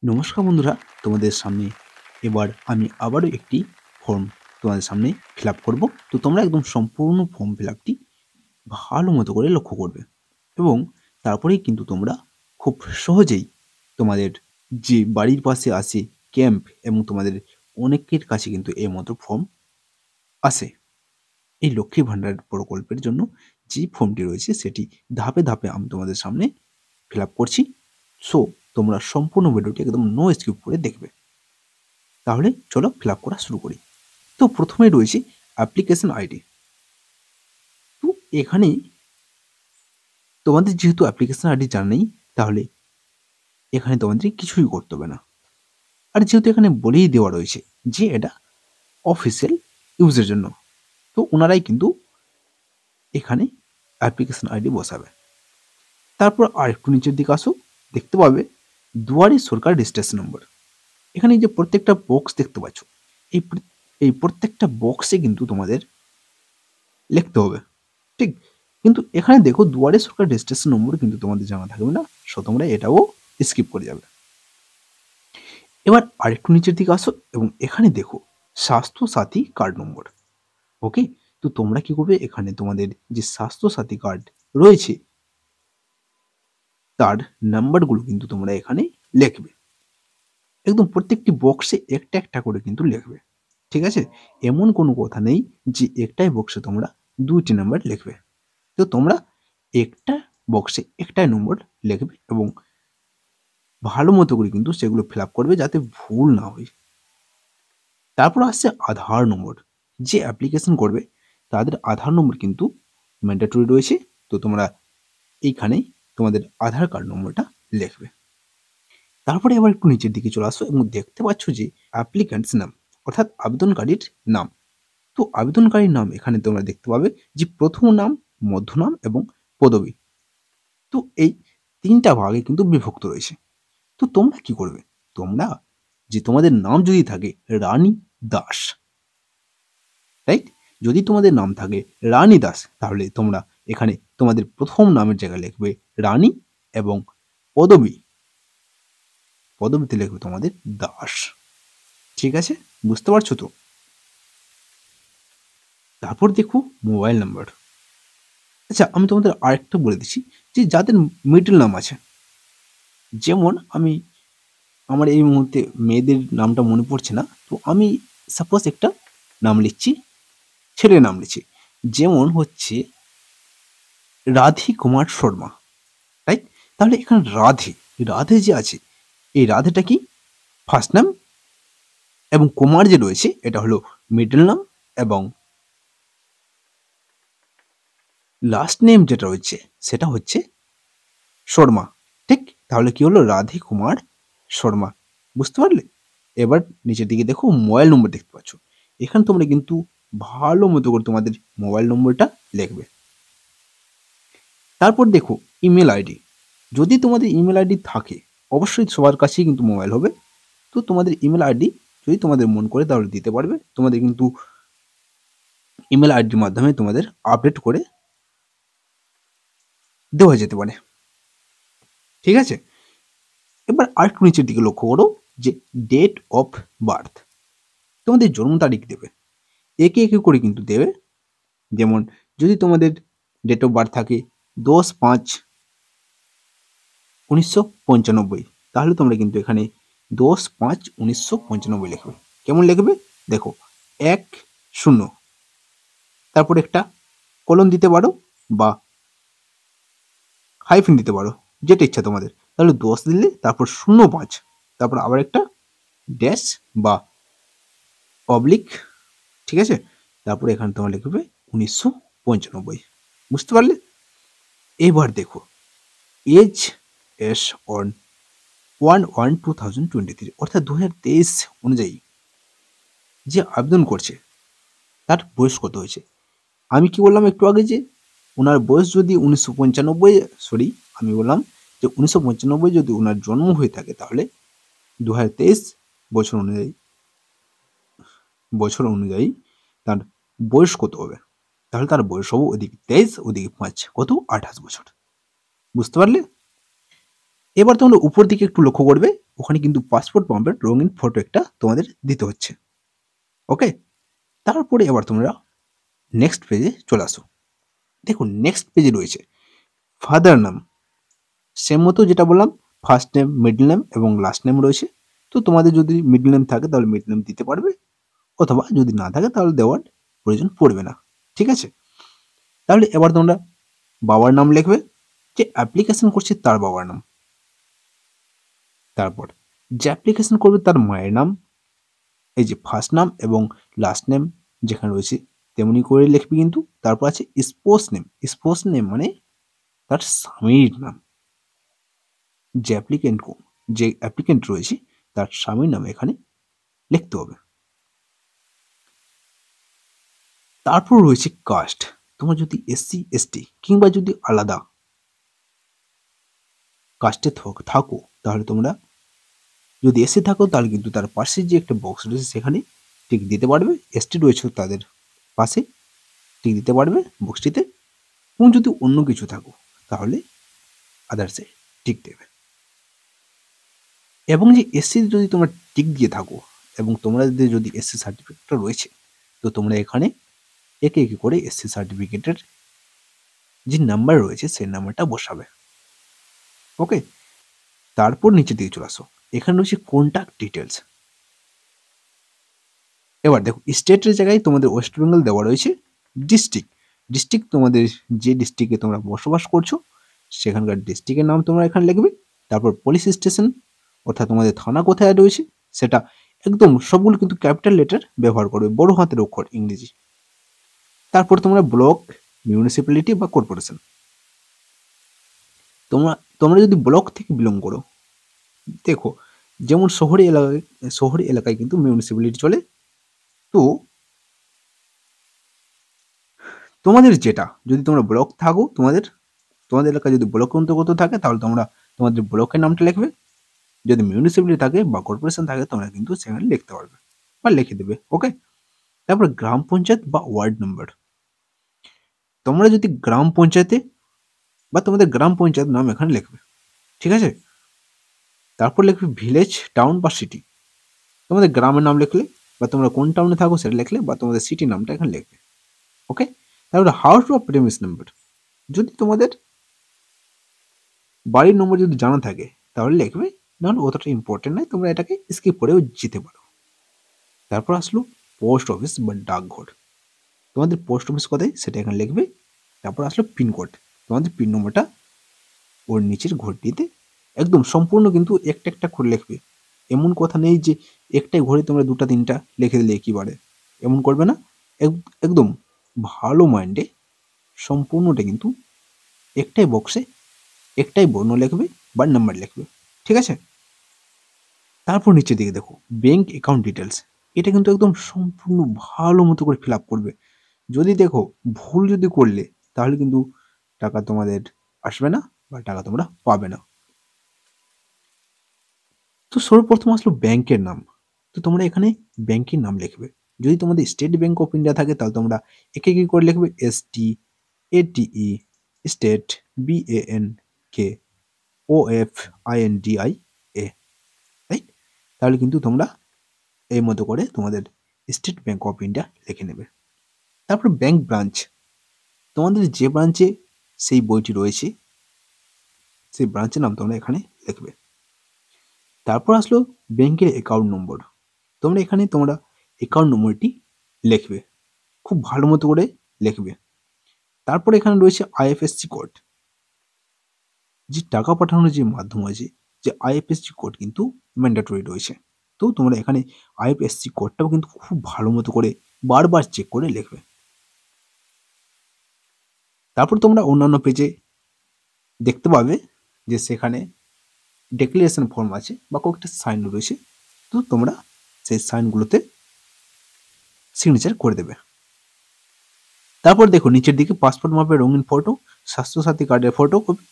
নমস্কার বন্ধুরা, তোমাদের সামনে এবার আমি আবারও একটি ফর্ম তোমাদের সামনে ফিল আপ করবো। তো তোমরা একদম সম্পূর্ণ ফর্ম ফিল আপটি ভালো মতো করে লক্ষ্য করবে এবং তারপরেই কিন্তু তোমরা খুব সহজেই তোমাদের যে বাড়ির পাশে আসে ক্যাম্প এবং তোমাদের অনেকের কাছে কিন্তু এই মতো ফর্ম আসে। এই লক্ষ্মী ভাণ্ডার প্রকল্পের জন্য যে ফর্মটি রয়েছে সেটি ধাপে ধাপে আমি তোমাদের সামনে ফিল আপ করছি। সো তোমরা সম্পূর্ণ ভিডিওটি একদম নো স্কিপ করে দেখবে। তাহলে চলো ফিল আপ করা শুরু করি। তো প্রথমে রয়েছে অ্যাপ্লিকেশন আইডি। তো এখানে তোমাদের যেহেতু অ্যাপ্লিকেশন আইডি জানা নেই, তাহলে এখানে তোমাদের কিছুই করতে হবে না। আর যেহেতু এখানে বলেই দেওয়া রয়েছে যে এটা অফিসিয়াল ইউজের জন্য, তো ওনারাই কিন্তু এখানে অ্যাপ্লিকেশন আইডি বসাবে। তারপর আর একটু নিচের দিকে আসো, দেখতে পাবে দুয়ারে সরকার রেজিস্ট্রেশন নম্বর। এখানে যে প্রত্যেকটা বক্স দেখতে পাচ্ছ, এই এই প্রত্যেকটা বক্সে কিন্তু তোমাদের লিখতে হবে, ঠিক। কিন্তু এখানে দেখো দুয়ারে সরকার রেজিস্ট্রেশন নম্বর কিন্তু তোমাদের জানা থাকবে না, সো তোমরা এটাও স্কিপ করে যাবে। এবার আরেকটু নিচের দিকে আসো এবং এখানে দেখো স্বাস্থ্য সাথী কার্ড নম্বর। ওকে, তো তোমরা কি করবে, এখানে তোমাদের যে স্বাস্থ্য সাথী কার্ড রয়েছে তার নাম্বারগুলো কিন্তু তোমরা এখানে লিখবে। একদম প্রত্যেকটি বক্সে একটা একটা করে কিন্তু লিখবে, ঠিক আছে। এমন কোনো কথা নেই যে একটাই বক্সে তোমরা দুইটি নাম্বার লিখবে। তো তোমরা একটা বক্সে একটাই নম্বর লিখবে এবং ভালো মতো করে কিন্তু সেগুলো ফিল আপ করবে যাতে ভুল না হয়। তারপর আসছে আধার নম্বর। যে অ্যাপ্লিকেশন করবে তাদের আধার নম্বর কিন্তু ম্যান্ডেটরি রয়েছে। তো তোমরা এইখানে তোমাদের আধার কার্ড নম্বরটা লিখবে। তারপরে এবার একটু নিচের দিকে চলে আসো এবং দেখতে পাচ্ছ যে অ্যাপ্লিক্যান্টস নাম, অর্থাৎ আবেদনকারীর নাম। তো আবেদনকারীর নাম এখানে তোমরা দেখতে পাবে যে প্রথম নাম, মধ্যনাম এবং পদবী। তো এই তিনটা ভাগে কিন্তু বিভক্ত রয়েছে। তো তোমরা কি করবে, তোমরা যে তোমাদের নাম যদি থাকে রানী দাস, রাইট, যদি তোমাদের নাম থাকে রানী দাস, তাহলে তোমরা এখানে তোমাদের প্রথম নামের জায়গায় লিখবে রানী এবং পদবী, পদবীতে লিখবে তোমাদের দাস, ঠিক আছে, বুঝতে পারছো তো। তারপর দেখো মোবাইল নাম্বার। আচ্ছা, আমি তোমাদের আরেকটা বলে দিচ্ছি যে যাদের মিডল নাম আছে, যেমন আমার এই মুহূর্তে মেয়েদের নামটা মনে পড়ছে না, তো আমি সাপোজ একটা নাম লিখছি, ছেলের নাম লিখছি, যেমন হচ্ছে রাধি কুমার শর্মা, রাইট। তাহলে এখানে রাধে, রাধে যে আছে এই রাধেটা কি ফার্স্ট নাম এবং কুমার যে রয়েছে এটা হলো মিডল নাম এবং লাস্ট নেম যেটা রয়েছে সেটা হচ্ছে শর্মা, ঠিক। তাহলে কি হলো, রাধে কুমার শর্মা, বুঝতে পারলে। এবার নিচের দিকে দেখো মোবাইল নম্বর দেখতে পাচ্ছ, এখানে তোমরা কিন্তু ভালো মতো করে তোমাদের মোবাইল নম্বরটা লিখবে। তারপর দেখো ইমেল আইডি। যদি তোমাদের ইমেল আইডি থাকে, অবশ্যই সবার কাছেই কিন্তু মোবাইল হবে, তো তোমাদের ইমেল আইডি যদি তোমাদের মন করে তাহলে দিতে পারবে। তোমাদের কিন্তু ইমেল আইডির মাধ্যমে তোমাদের আপডেট করে দেওয়া যেতে পারে, ঠিক আছে। এবার আরেকটু নিচের দিকে লক্ষ্য করো যে ডেট অফ বার্থ, তোমাদের জন্ম তারিখ দেবে, একে একে করে কিন্তু দেবে। যেমন যদি তোমাদের ডেট অফ বার্থ থাকে 10/5/1995, তাহলে তোমরা কিন্তু এখানে 10/5/1995 লিখবে। কেমন লিখবে দেখো, 1 0, তারপর একটা কলন দিতে পারো বা হাইফেন দিতে পারো, যেটা ইচ্ছা তোমাদের। তাহলে 10 দিলে তারপর 0/5, তারপর আবার একটা ড্যাশ বা অবলিক, ঠিক আছে। তারপরে এখানে তোমরা লিখবে 1995, বুঝতে পারলে। এবার দেখো এজ এস অন 1/1/2023, অর্থাৎ 2023 অনুযায়ী যে আবেদন করছে তার বয়স কত হয়েছে। আমি কি বললাম একটু আগে যে ওনার বয়স যদি 1995, সরি আমি বললাম যে 1995 যদি ওনার জন্ম হয়ে থাকে, তাহলে 2023 বছর অনুযায়ী তার বয়স কত হবে, তাহলে তার বয়স হবে ওদিকে 23 ওদিকে 5 কত 28 বছর, বুঝতে পারলে। এবার তোমরা উপর দিকে একটু লক্ষ্য করবে, ওখানে কিন্তু পাসপোর্ট মাপের রঙিন ফটো একটা তোমাদের দিতে হচ্ছে। ওকে, তারপরে এবার তোমরা নেক্সট পেজে চলে আসো। দেখো নেক্সট পেজে রয়েছে ফাদার নাম, সেম মতো যেটা বললাম, ফার্স্ট নেম, মিডল নেম এবং লাস্ট নেম রয়েছে। তো তোমাদের যদি মিডল নেম থাকে তাহলে মিডল নেম দিতে পারবে, অথবা যদি না থাকে তাহলে দেওয়ার প্রয়োজন পড়বে না। ঠিক আছে, তাহলে এবার তোমরা বাবার নাম লিখবে, যে অ্যাপ্লিকেশন করছে তার বাবার নাম। তারপর যে অ্যাপ্লিকেশন করবে তার মায়ের নাম, এই যে ফার্স্ট নাম এবং লাস্ট নেম যেখানে রয়েছে তেমনি করে লিখবি কিন্তু। তারপর আছে স্পোর্টস নেম, স্পোর্টস নেম মানে তার স্বামীর নাম, যে অ্যাপ্লিকেন্ট রয়েছে তার স্বামীর নাম এখানে লিখতে হবে। তারপর রয়েছে কাস্ট, তোমরা যদি এসসি এসটি কিংবা যদি আলাদা কাস্টে থাকো তাহলে তোমরা, যদি এসসি থাকো তাহলে কিন্তু তার পাশে যে একটা বক্স রয়েছে সেখানে টিক দিতে পারবে, এসটি রয়েছে তাদের পাশে টিক দিতে পারবে বক্সটিতে, এবং যদি অন্য কিছু থাকো তাহলে আদার্সে টিক দেবে। এবং যে এসসি যদি তোমরা টিক দিয়ে থাকো এবং তোমাদের যদি এসসি সার্টিফিকেটটা রয়েছে, তো তোমরা এখানে একে একে করে এসসি সার্টিফিকেটের যে নাম্বার রয়েছে সেই নাম্বারটা বসাবে। ওকে, তারপর নিচে দিকে চলে আসো, এখানে রয়েছে কন্ট্যাক্ট ডিটেলস। এবার দেখো স্টেটের জায়গায় তোমাদের ওয়েস্ট বেঙ্গল দেওয়া রয়েছে, ডিস্ট্রিক্ট তোমাদের যে ডিস্ট্রিক্টে তোমরা বসবাস করছো সেখানকার ডিস্ট্রিক্টের নাম তোমরা এখানে লিখবে। তারপর পুলিশ স্টেশন অর্থাৎ তোমাদের থানা কোথায় রয়েছে সেটা একদম সবগুলো কিন্তু ক্যাপিটাল লেটার ব্যবহার করবে, বড় হাতের অক্ষর ইংরেজি। তারপর তোমরা ব্লক, মিউনিসিপ্যালিটি বা কর্পোরেশন, তোমরা তোমরা যদি ব্লক থেকে বিলং করো, দেখো যেমন শহরি এলাকায় কিন্তু মিউনিসিপ্যালিটি চলে। তো তোমাদের যেটা, যদি তোমরা ব্লক থাকো, তোমাদের এলাকায় যদি ব্লক অন্তর্গত থাকে তাহলে তোমরা তোমাদের ব্লকের নামটা লিখবে। যদি মিউনিসিপ্যালিটি থাকে বা কর্পোরেশন থাকে তোমরা কিন্তু সেখানে লিখতে পারবে বা লিখে দেবে। ওকে, তারপর গ্রাম পঞ্চায়েত বা ওয়ার্ড নম্বর, তোমরা যদি গ্রাম পঞ্চায়েতে বা তোমাদের গ্রাম পঞ্চায়েত নাম এখানে লিখবে। ঠিক আছে, তারপর লিখবে ভিলেজ, টাউন বা সিটি, তোমাদের গ্রামের নাম লিখলে বা তোমরা কোন টাউনে থাকো সেটা লিখলে বা তোমাদের সিটি নামটা এখানে লিখবে। ওকে, তারপরে হাউস বা প্রেমিস নাম্বার, যদি তোমাদের বাড়ির নম্বর যদি জানা থাকে তাহলে লিখবে, নাহলে অতটা ইম্পর্টেন্ট নয়, তোমরা এটাকে স্কিপ করেও যেতে পারো। তারপর আসলো পোস্ট অফিস বা ডাকঘর, তোমাদের পোস্ট অফিস কোথায় সেটা এখানে লিখবে। তারপর আসলো পিনকোড, তোমাদের পিন নম্বরটা ওর নিচের ঘরটিতে একদম সম্পূর্ণ কিন্তু একটা একটা করে লিখবে। এমন কথা নেই যে একটাই ঘরে তোমরা দুটা তিনটা লিখে দিলে একেবারে, এমন করবে না। একদম ভালো মাইন্ডে সম্পূর্ণটা কিন্তু একটাই বক্সে একটাই বর্ণ লিখবে বা নাম্বার লিখবে। ঠিক আছে, তারপর নিচের দিকে দেখো ব্যাংক অ্যাকাউন্ট ডিটেলস, এটা কিন্তু একদম সম্পূর্ণ ভালো মতো করে ফিল আপ করবে। যদি দেখো ভুল যদি করলে তাহলে কিন্তু টাকা তোমাদের আসবে না বা টাকা তোমরা পাবে না। তো সর্বপ্রথম আসলো ব্যাংকের নাম, তো তোমরা এখানে ব্যাংকের নাম লিখবে। যদি তোমাদের স্টেট ব্যাংক অফ ইন্ডিয়া থাকে তাহলে তোমরা একে একে করে লিখবে STATE, state, BANK, OFINDIA, right? তাহলে কিন্তু তোমরা এই মতো করে তোমাদের স্টেট ব্যাংক অফ ইন্ডিয়া লিখে নেবে। তারপর ব্যাংক ব্রাঞ্চ, তোমাদের যে ব্রাঞ্চে সেই বইটি রয়েছে সেই ব্রাঞ্চের নাম তোমরা এখানে লিখবে। তারপর আসলো ব্যাংকের অ্যাকাউন্ট নম্বর, তোমরা এখানে তোমরা অ্যাকাউন্ট নম্বরটি লিখবে, খুব ভালো মতো করে লিখবে। তারপর এখানে রয়েছে IFSC কোড, যে টাকা পাঠানোর যে মাধ্যম আছে, যে IFSC কোড কিন্তু ম্যান্ডেটরি রয়েছে। তো তোমরা এখানে IFSC কোডটাও কিন্তু খুব ভালো মতো করে বারবার চেক করে লিখবে। তারপর তোমরা অন্যান্য পেজে দেখতে পাবে যে সেখানে ডেক্লারেশন ফর্ম আছে বা কয়েকটা সাইন রয়েছে, তো তোমরা সেই সাইনগুলোতে সিগনেচার করে দেবে। তারপর দেখো নিচের দিকে পাসপোর্ট মাপের রঙিন ফটো, স্বাস্থ্যসাথী কার্ডের ফটো কপি,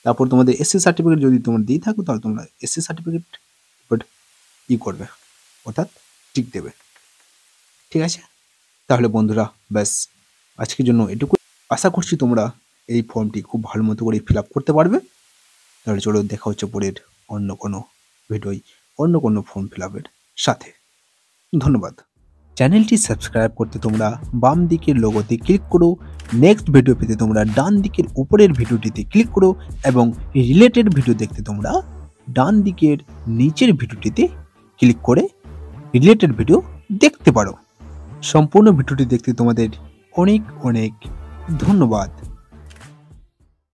তারপর তোমাদের SC সার্টিফিকেট যদি তোমরা দিয়ে থাকো তাহলে তোমরা SC সার্টিফিকেট করবে, অর্থাৎ টিক দেবে। ঠিক আছে, তাহলে বন্ধুরা ব্যাস আজকের জন্য এটুকু। আশা করছি তোমরা এই ফর্মটি খুব ভালো মতো করে ফিল আপ করতে পারবে। তাহলে চলো দেখা হচ্ছে পরের অন্য কোনো ভিডিওয় অন্য কোনো ফর্ম ফিল আপের সাথে। ধন্যবাদ। চ্যানেলটি সাবস্ক্রাইব করতে তোমরা বাম দিকের লোগোতে ক্লিক করো, নেক্সট ভিডিও পেতে তোমরা ডান দিকের উপরের ভিডিওটিতে ক্লিক করো এবং রিলেটেড ভিডিও দেখতে তোমরা ডান দিকের নিচের ভিডিওটিতে ক্লিক করে রিলেটেড ভিডিও দেখতে পারো। সম্পূর্ণ ভিডিওটি দেখতে তোমাদের অনেক অনেক ধন্যবাদ।